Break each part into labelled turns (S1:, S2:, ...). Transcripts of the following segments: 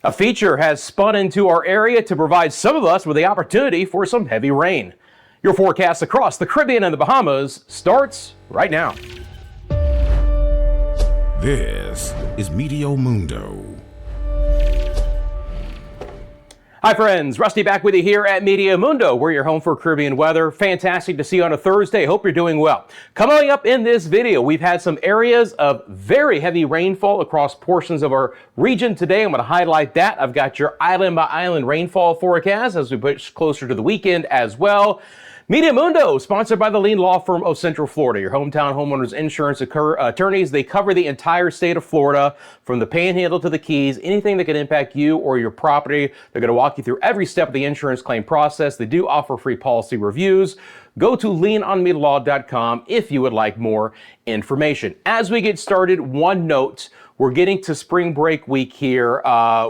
S1: A feature has spun into our area to provide some of us with the opportunity for some heavy rain. Your forecast across the Caribbean and the Bahamas starts right now.
S2: This is Meteo Mundo.
S1: Hi friends, Rusty back with you here at Meteo Mundo. We're your home for Caribbean weather. Fantastic to see you on a Thursday. Hope you're doing well. Coming up in this video, we've had some areas of very heavy rainfall across portions of our region today. I'm going to highlight that. I've got your island by island rainfall forecast as we push closer to the weekend as well. Meteo Mundo, sponsored by the Lean Law Firm of Central Florida, your hometown homeowners insurance attorneys. They cover the entire state of Florida, from the Panhandle to the Keys, anything that could impact you or your property. They're going to walk you through every step of the insurance claim process. They do offer free policy reviews. Go to leanonmelaw.com if you would like more information. As we get started, one note. We're getting to spring break week here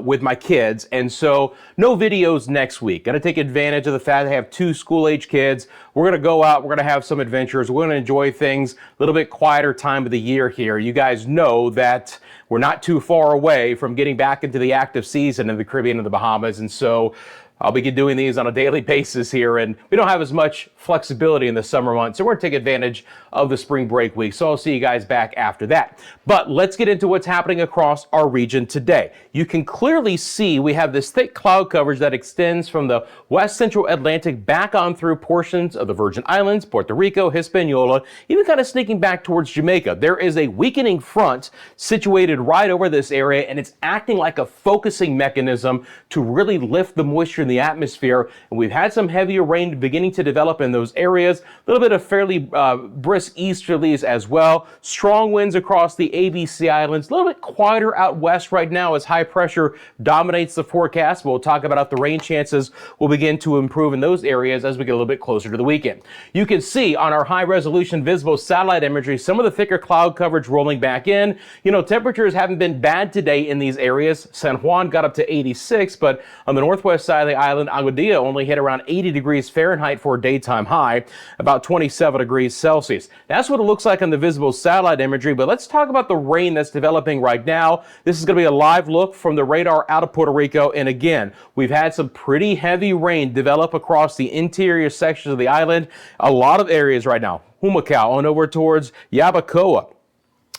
S1: with my kids, and so no videos next week. Got to take advantage of the fact that I have two school-age kids. We're going to go out. We're going to have some adventures. We're going to enjoy things. A little bit quieter time of the year here. You guys know that we're not too far away from getting back into the active season in the Caribbean and the Bahamas, and so I'll be doing these on a daily basis here, and we don't have as much flexibility in the summer months, so we're going to take advantage of the spring break week. So I'll see you guys back after that. But let's get into what's happening across our region today. You can clearly see we have this thick cloud coverage that extends from the west central Atlantic back on through portions of the Virgin Islands, Puerto Rico, Hispaniola, even kind of sneaking back towards Jamaica. There is a weakening front situated right over this area, and it's acting like a focusing mechanism to really lift the moisture in the atmosphere. And we've had some heavier rain beginning to develop in those areas. A little bit of fairly brisk easterlies as well. Strong winds across the ABC Islands. A little bit quieter out west right now as high pressure dominates the forecast. We'll talk about how the rain chances will begin to improve in those areas as we get a little bit closer to the weekend. You can see on our high resolution visible satellite imagery some of the thicker cloud coverage rolling back in. You know, temperatures haven't been bad today in these areas. San Juan got up to 86, but on the northwest side of the island, Aguadilla only hit around 80 degrees Fahrenheit for a daytime high, about 27 degrees Celsius. That's what it looks like on the visible satellite imagery, but let's talk about the rain that's developing right now. This is going to be a live look from the radar out of Puerto Rico, and again, we've had some pretty heavy rain develop across the interior sections of the island. A lot of areas right now. Humacao on over towards Yabacoa,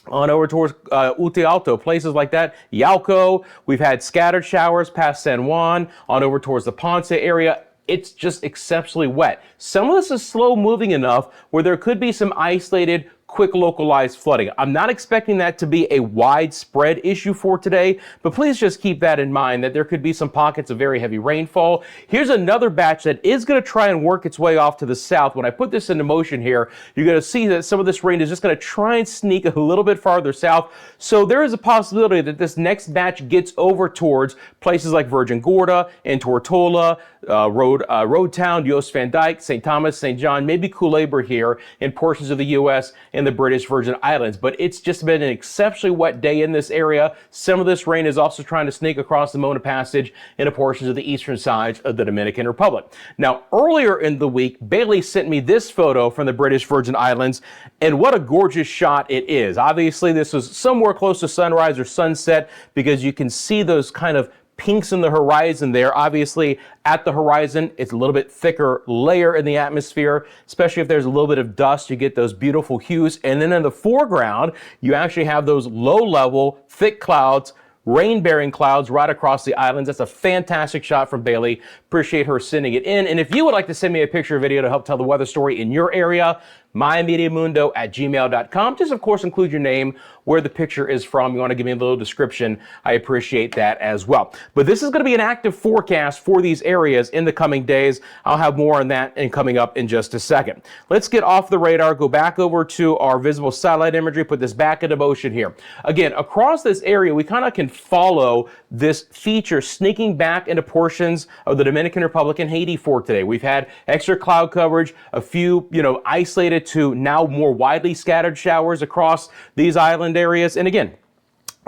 S1: on over towards Ute Alto, places like that. Yauco, we've had scattered showers past San Juan, on over towards the Ponce area. It's just exceptionally wet. Some of this is slow moving enough where there could be some isolated quick localized flooding. I'm not expecting that to be a widespread issue for today, but please just keep that in mind that there could be some pockets of very heavy rainfall. Here's another batch that is going to try and work its way off to the south. When I put this into motion here, you're going to see that some of this rain is just going to try and sneak a little bit farther south. So there is a possibility that this next batch gets over towards places like Virgin Gorda and Tortola, Road Town, Yost Van Dyke, St. Thomas, St. John, maybe Culebra here in portions of the U.S. and the British Virgin Islands. But it's just been an exceptionally wet day in this area. Some of this rain is also trying to sneak across the Mona Passage into portions of the eastern side of the Dominican Republic. Now, earlier in the week, Bailey sent me this photo from the British Virgin Islands, and what a gorgeous shot it is. Obviously, this was somewhere close to sunrise or sunset because you can see those kind of pinks in the horizon there. Obviously, at the horizon, it's a little bit thicker layer in the atmosphere, especially if there's a little bit of dust, you get those beautiful hues. And then in the foreground, you actually have those low-level, thick clouds, rain-bearing clouds right across the islands. That's a fantastic shot from Bailey. Appreciate her sending it in. And if you would like to send me a picture or video to help tell the weather story in your area, mymetiomundo@gmail.com. Just, of course, include your name, where the picture is from. You want to give me a little description. I appreciate that as well. But this is going to be an active forecast for these areas in the coming days. I'll have more on that and coming up in just a second. Let's get off the radar, go back over to our visible satellite imagery, put this back into motion here. Again, across this area, we kind of can follow this feature sneaking back into portions of the Dominican Republic and Haiti for today. We've had extra cloud coverage, a few, isolated to now more widely scattered showers across these island areas. And again,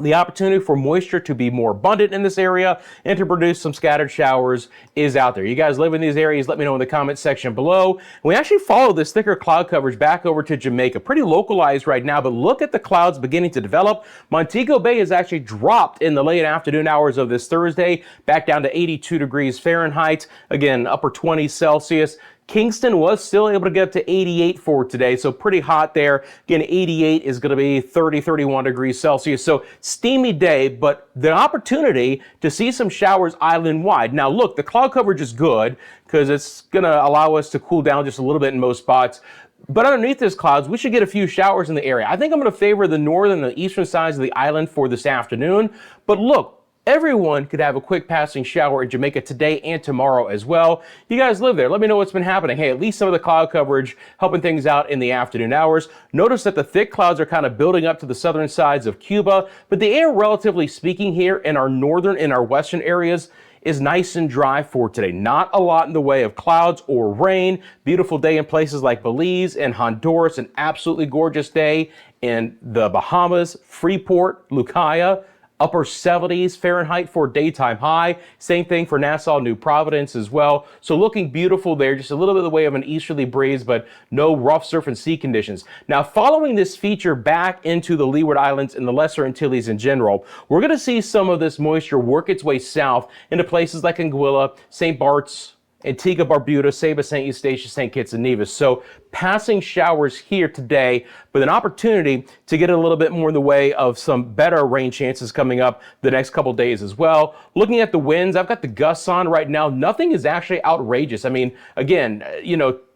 S1: The opportunity for moisture to be more abundant in this area and to produce some scattered showers is out there. You guys live in these areas, let me know in the comment section below. We actually follow this thicker cloud coverage back over to Jamaica. Pretty localized right now, but look at the clouds beginning to develop. Montego Bay has actually dropped in the late afternoon hours of this Thursday, back down to 82 degrees Fahrenheit. Again, upper 20s Celsius. Kingston was still able to get up to 88 for today, so pretty hot there. Again, 88 is going to be 30, 31 degrees Celsius, so steamy day, but the opportunity to see some showers island-wide. Now, look, the cloud coverage is good because it's going to allow us to cool down just a little bit in most spots. But underneath these clouds, we should get a few showers in the area. I think I'm going to favor the northern and the eastern sides of the island for this afternoon. But look, everyone could have a quick passing shower in Jamaica today and tomorrow as well. You guys live there. Let me know what's been happening. Hey, at least some of the cloud coverage helping things out in the afternoon hours. Notice that the thick clouds are kind of building up to the southern sides of Cuba, but the air, relatively speaking, here in our northern and our western areas is nice and dry for today. Not a lot in the way of clouds or rain. Beautiful day in places like Belize and Honduras. An absolutely gorgeous day in the Bahamas, Freeport, Lucaya. Upper 70s Fahrenheit for daytime high. Same thing for Nassau, New Providence as well. So looking beautiful there, just a little bit of the way of an easterly breeze, but no rough surf and sea conditions. Now, following this feature back into the Leeward Islands and the Lesser Antilles in general, we're going to see some of this moisture work its way south into places like Anguilla, St. Bart's, Antigua, Barbuda, Saba, St. Eustatius, St. Kitts and Nevis. So passing showers here today, with an opportunity to get a little bit more in the way of some better rain chances coming up the next couple days as well. Looking at the winds, I've got the gusts on right now. Nothing is actually outrageous. I mean, again,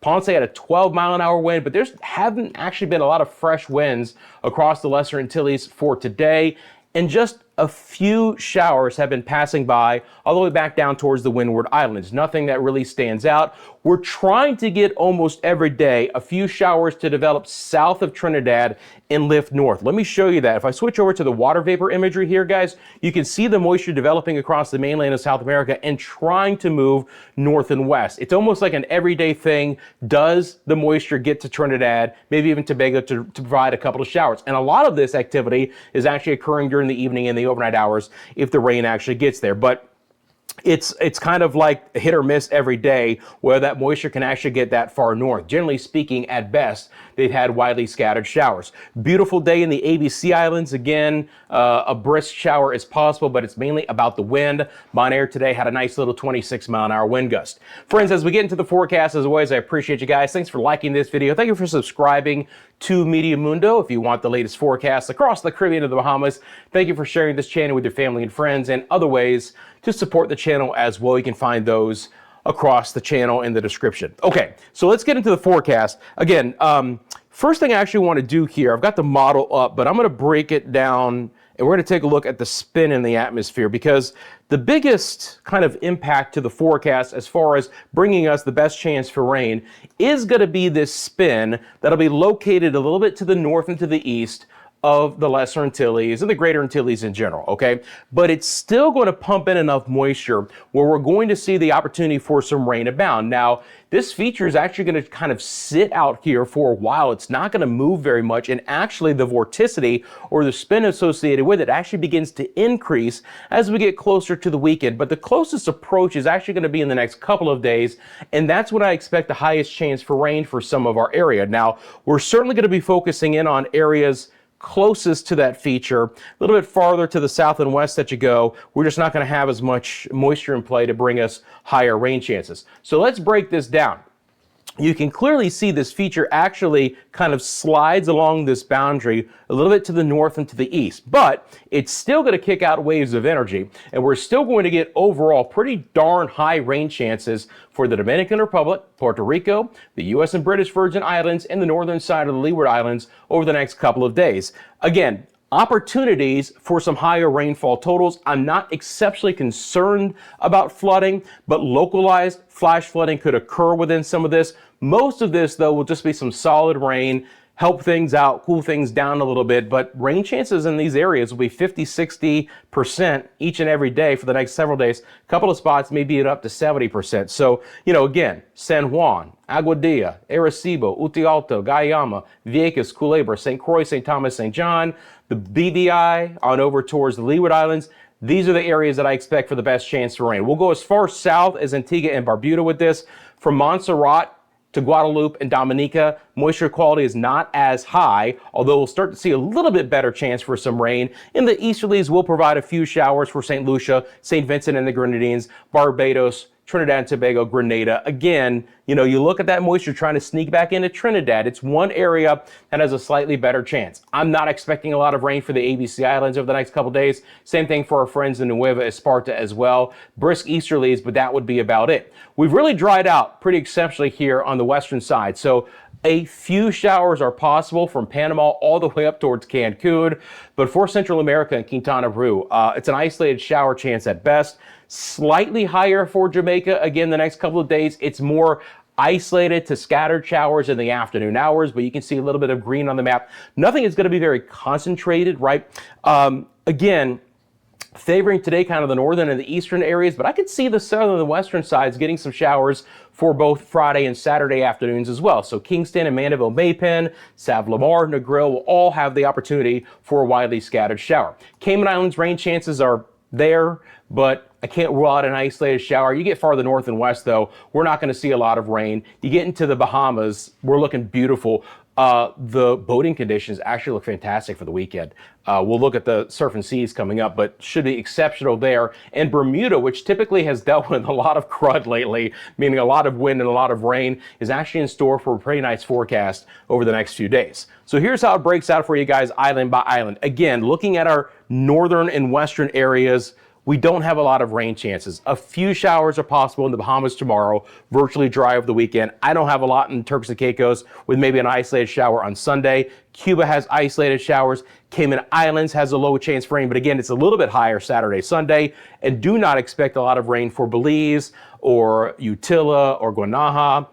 S1: Ponce had a 12-mile-an-hour wind, but there's haven't actually been a lot of fresh winds across the Lesser Antilles for today. And just a few showers have been passing by all the way back down towards the Windward Islands. Nothing that really stands out. We're trying to get almost every day a few showers to develop south of Trinidad and lift north. Let me show you that. If I switch over to the water vapor imagery here, guys, you can see the moisture developing across the mainland of South America and trying to move north and west. It's almost like an everyday thing. Does the moisture get to Trinidad, maybe even Tobago, to provide a couple of showers? And a lot of this activity is actually occurring during the evening and the overnight hours if the rain actually gets there. But it's kind of like hit or miss every day where that moisture can actually get that far north. Generally speaking, at best, they've had widely scattered showers. Beautiful day in the ABC Islands. Again, a brisk shower is possible, but it's mainly about the wind. Bonaire today had a nice little 26-mile-an-hour wind gust. Friends, as we get into the forecast, as always, I appreciate you guys. Thanks for liking this video. Thank you for subscribing to Meteo Mundo. If you want the latest forecasts across the Caribbean and the Bahamas, thank you for sharing this channel with your family and friends, and other ways to support the channel as well. You can find those across the channel in the description. Okay, so let's get into the forecast. Again, first thing I actually want to do here, I've got the model up, but I'm going to break it down and we're going to take a look at the spin in the atmosphere, because the biggest kind of impact to the forecast as far as bringing us the best chance for rain is going to be this spin that'll be located a little bit to the north and to the east of the Lesser Antilles and the Greater Antilles in general, okay? But it's still going to pump in enough moisture where we're going to see the opportunity for some rain abound. Now, this feature is actually going to kind of sit out here for a while. It's not going to move very much, and actually the vorticity or the spin associated with it actually begins to increase as we get closer to the weekend. But the closest approach is actually going to be in the next couple of days, and that's when I expect the highest chance for rain for some of our area. Now, we're certainly going to be focusing in on areas closest to that feature. A little bit farther to the south and west that you go, we're just not going to have as much moisture in play to bring us higher rain chances. So let's break this down. You can clearly see this feature actually kind of slides along this boundary a little bit to the north and to the east, but it's still going to kick out waves of energy, and we're still going to get overall pretty darn high rain chances for the Dominican Republic, Puerto Rico, the U.S. and British Virgin Islands, and the northern side of the Leeward Islands over the next couple of days. Again, opportunities for some higher rainfall totals. I'm not exceptionally concerned about flooding, but localized flash flooding could occur within some of this. Most of this, though, will just be some solid rain, help things out, cool things down a little bit, but rain chances in these areas will be 50-60% each and every day for the next several days. A couple of spots may be up to 70%. So, again, San Juan, Aguadilla, Arecibo, Uti Alto, Guayama, Vieques, Culebra, St. Croix, St. Thomas, St. John, the BVI on over towards the Leeward Islands. These are the areas that I expect for the best chance for rain. We'll go as far south as Antigua and Barbuda with this. From Montserrat to Guadeloupe and Dominica, moisture quality is not as high, although we'll start to see a little bit better chance for some rain. In the easterlies, we'll provide a few showers for St. Lucia, St. Vincent and the Grenadines, Barbados, Trinidad and Tobago, Grenada. Again, you look at that moisture trying to sneak back into Trinidad. It's one area that has a slightly better chance. I'm not expecting a lot of rain for the ABC Islands over the next couple days. Same thing for our friends in Nueva Esparta as well. Brisk easterlies, but that would be about it. We've really dried out pretty exceptionally here on the western side. So a few showers are possible from Panama all the way up towards Cancun. But for Central America and Quintana Roo, it's an isolated shower chance at best. Slightly higher for Jamaica. Again, the next couple of days, it's more isolated to scattered showers in the afternoon hours, but you can see a little bit of green on the map. Nothing is going to be very concentrated, right? Again, favoring today kind of the northern and the eastern areas, but I could see the southern and the western sides getting some showers for both Friday and Saturday afternoons as well. So Kingston and Mandeville Maypen, Sav-la-Mar, Negril will all have the opportunity for a widely scattered shower. Cayman Islands rain chances are there, but I can't rule out an isolated shower. You get farther north and west, though, we're not going to see a lot of rain. You get into the Bahamas, we're looking beautiful. The boating conditions actually look fantastic for the weekend. We'll look at the surf and seas coming up, but should be exceptional there. And Bermuda, which typically has dealt with a lot of crud lately, meaning a lot of wind and a lot of rain, is actually in store for a pretty nice forecast over the next few days. So here's how it breaks out for you guys island by island. Again, looking at our northern and western areas, we don't have a lot of rain chances. A few showers are possible in the Bahamas tomorrow, virtually dry over the weekend. I don't have a lot in Turks and Caicos with maybe an isolated shower on Sunday. Cuba has isolated showers. Cayman Islands has a low chance for rain, but again, it's a little bit higher Saturday, Sunday. And do not expect a lot of rain for Belize or Utila or Guanaja.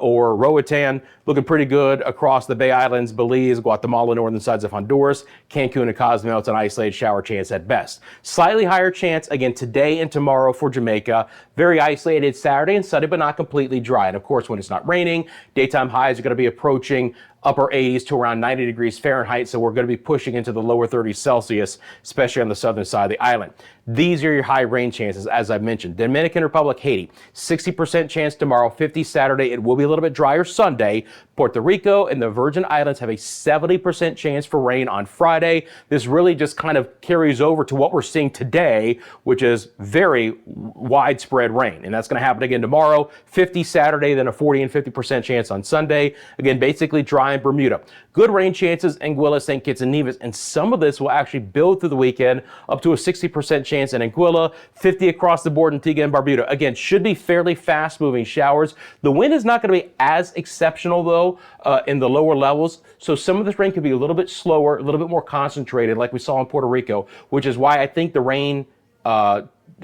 S1: Or Roatan, looking pretty good across the Bay Islands, Belize, Guatemala, northern sides of Honduras, Cancun and Cozumel. It's an isolated shower chance at best. Slightly higher chance again today and tomorrow for Jamaica. Very isolated Saturday and Sunday, but not completely dry. And of course, when it's not raining, daytime highs are going to be approaching upper 80s to around 90 degrees Fahrenheit. So we're going to be pushing into the lower 30s Celsius, especially on the southern side of the island. These are your high rain chances, as I mentioned. Dominican Republic, Haiti, 60% chance tomorrow, 50 Saturday. It will be a little bit drier Sunday. Puerto Rico and the Virgin Islands have a 70% chance for rain on Friday. This really just kind of carries over to what we're seeing today, which is very widespread rain. And that's going to happen again tomorrow, 50 Saturday, then a 40 and 50% chance on Sunday. Again, basically dry in Bermuda. Good rain chances in Anguilla, St. Kitts and Nevis, and some of this will actually build through the weekend up to a 60% chance in Anguilla, 50 across the board in Antigua and Barbuda. Again, should be fairly fast-moving showers. The wind is not going to be as exceptional, though, in the lower levels, so some of this rain could be a little bit slower, a little bit more concentrated, like we saw in Puerto Rico, which is why I think the rain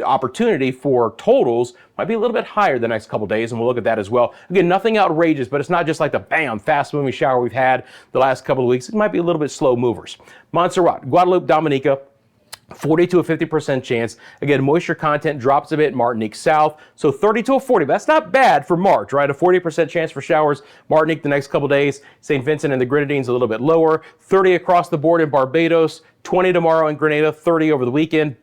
S1: opportunity for totals might be a little bit higher the next couple days, and we'll look at that as well. Again, nothing outrageous, but it's not just like the bam, fast-moving shower we've had the last couple of weeks. It might be a little bit slow movers. Montserrat, Guadeloupe, Dominica, 40 to a 50% chance. Again, moisture content drops a bit, Martinique South, so 30 to a 40. But that's not bad for March, right? A 40% chance for showers. Martinique the next couple days. St. Vincent and the Grenadines a little bit lower. 30 across the board in Barbados. 20 tomorrow in Grenada, 30 over the weekend.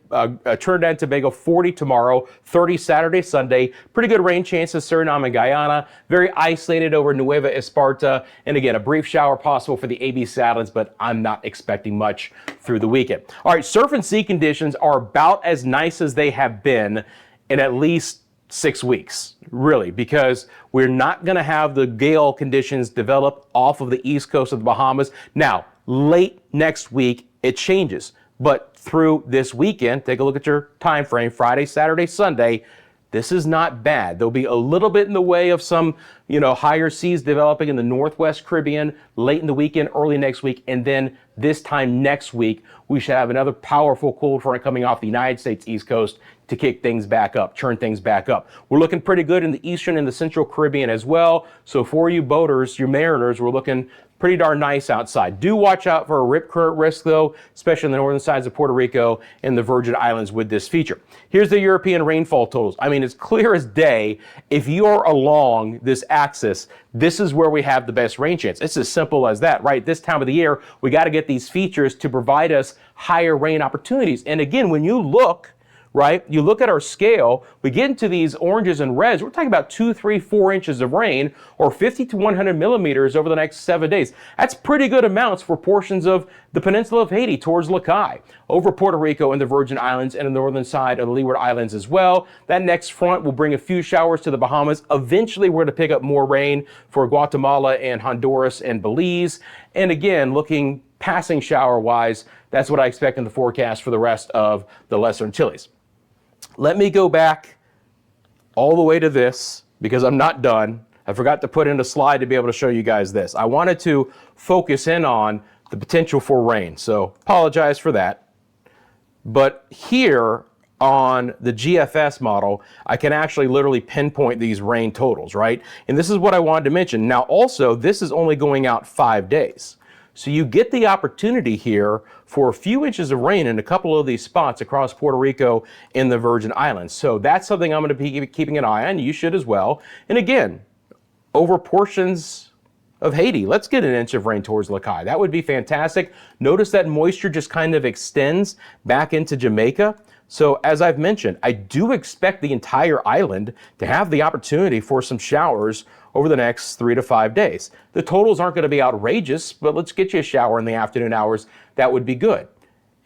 S1: Trinidad and Tobago, 40 tomorrow, 30 Saturday, Sunday. Pretty good rain chances, Suriname and Guyana. Very isolated over Nueva Esparta. And again, a brief shower possible for the ABC Islands, but I'm not expecting much through the weekend. All right, surf and sea conditions are about as nice as they have been in at least 6 weeks, really, because we're not going to have the gale conditions develop off of the east coast of the Bahamas. Now, late next week, it changes. But through this weekend, take a look at your time frame, Friday, Saturday, Sunday, this is not bad. There'll be a little bit in the way of some, higher seas developing in the Northwest Caribbean late in the weekend, early next week. And then this time next week, we should have another powerful cold front coming off the United States East Coast to kick things back up, churn things back up. We're looking pretty good in the Eastern and the Central Caribbean as well. So for you boaters, you mariners, we're looking pretty darn nice outside. Do watch out for a rip current risk though, especially in the northern sides of Puerto Rico and the Virgin Islands with this feature. Here's the European rainfall totals. I mean, it's clear as day. If you're along this axis, this is where we have the best rain chance. It's as simple as that, right? This time of the year, we got to get these features to provide us higher rain opportunities. And again, when you look, right, you look at our scale, we get into these oranges and reds, we're talking about 2, 3, 4 inches of rain, or 50 to 100 millimeters over the next 7 days. That's pretty good amounts for portions of the peninsula of Haiti towards Lacaille, over Puerto Rico and the Virgin Islands and the northern side of the Leeward Islands as well. That next front will bring a few showers to the Bahamas. Eventually, we're going to pick up more rain for Guatemala and Honduras and Belize. And again, looking passing shower-wise, that's what I expect in the forecast for the rest of the Lesser Antilles. Let me go back all the way to this because I'm not done. I forgot to put in a slide to be able to show you guys this. I wanted to focus in on the potential for rain, so apologize for that. But here on the GFS model, I can actually literally pinpoint these rain totals, right? And this is what I wanted to mention. Now also, this is only going out 5 days. So you get the opportunity here for a few inches of rain in a couple of these spots across Puerto Rico and the Virgin Islands. So that's something I'm going to be keeping an eye on. You should as well. And again, over portions of Haiti, let's get an inch of rain towards Lacaille. That would be fantastic. Notice that moisture just kind of extends back into Jamaica. So as I've mentioned, I do expect the entire island to have the opportunity for some showers over the next 3 to 5 days. The totals aren't going to be outrageous, but let's get you a shower in the afternoon hours. That would be good.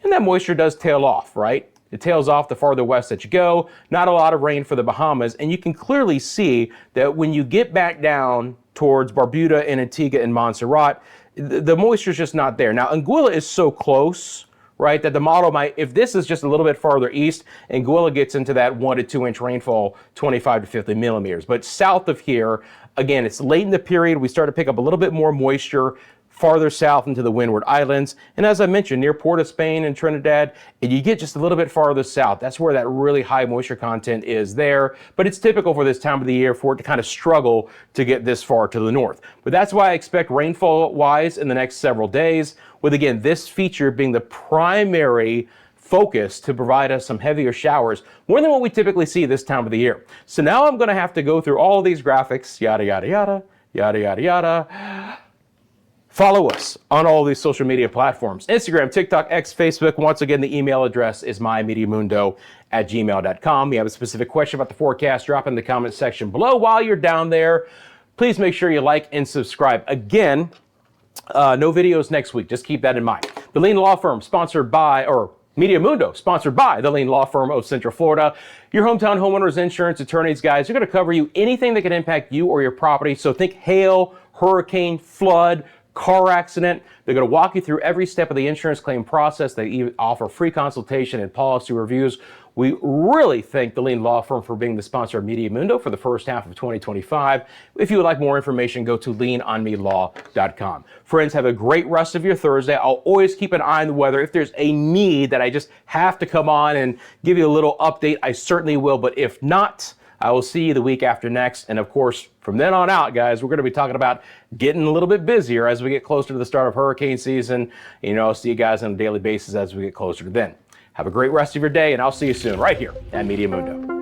S1: And that moisture does tail off, right? It tails off the farther west that you go. Not a lot of rain for the Bahamas. And you can clearly see that when you get back down towards Barbuda and Antigua and Montserrat, the moisture is just not there. Now, Anguilla is so close, right, that the model might, if this is just a little bit farther east, Anguilla gets into that 1 to 2 inch rainfall, 25 to 50 millimeters. But south of here, again, it's late in the period. We start to pick up a little bit more moisture farther south into the Windward Islands. And as I mentioned, near Port of Spain and Trinidad, and you get just a little bit farther south. That's where that really high moisture content is there. But it's typical for this time of the year for it to kind of struggle to get this far to the north. But that's why I expect rainfall-wise in the next several days, with, again, this feature being the primary focus to provide us some heavier showers, more than what we typically see this time of the year. So now I'm going to have to go through all of these graphics, yada, yada, yada, yada, yada, yada. Follow us on all these social media platforms, Instagram, TikTok, X, Facebook. Once again, the email address is myMediaMundo@gmail.com. You have a specific question about the forecast, drop in the comment section below. While you're down there, please make sure you like and subscribe. Again, no videos next week. Just keep that in mind. The Lean Law Firm, sponsored by, or Meteo Mundo, sponsored by the Lean Law Firm of Central Florida. Your hometown homeowners insurance attorneys, guys, are going to cover you anything that can impact you or your property. So think hail, hurricane, flood, car accident. They're going to walk you through every step of the insurance claim process. They even offer free consultation and policy reviews. We really thank the Lean Law Firm for being the sponsor of Meteo Mundo for the first half of 2025. If you would like more information, go to leanonmelaw.com. Friends, have a great rest of your Thursday. I'll always keep an eye on the weather. If there's a need that I just have to come on and give you a little update, I certainly will. But if not, I will see you the week after next. And of course, from then on out, guys, we're going to be talking about getting a little bit busier as we get closer to the start of hurricane season. You know, I'll see you guys on a daily basis as we get closer to then. Have a great rest of your day, and I'll see you soon right here at Meteo Mundo.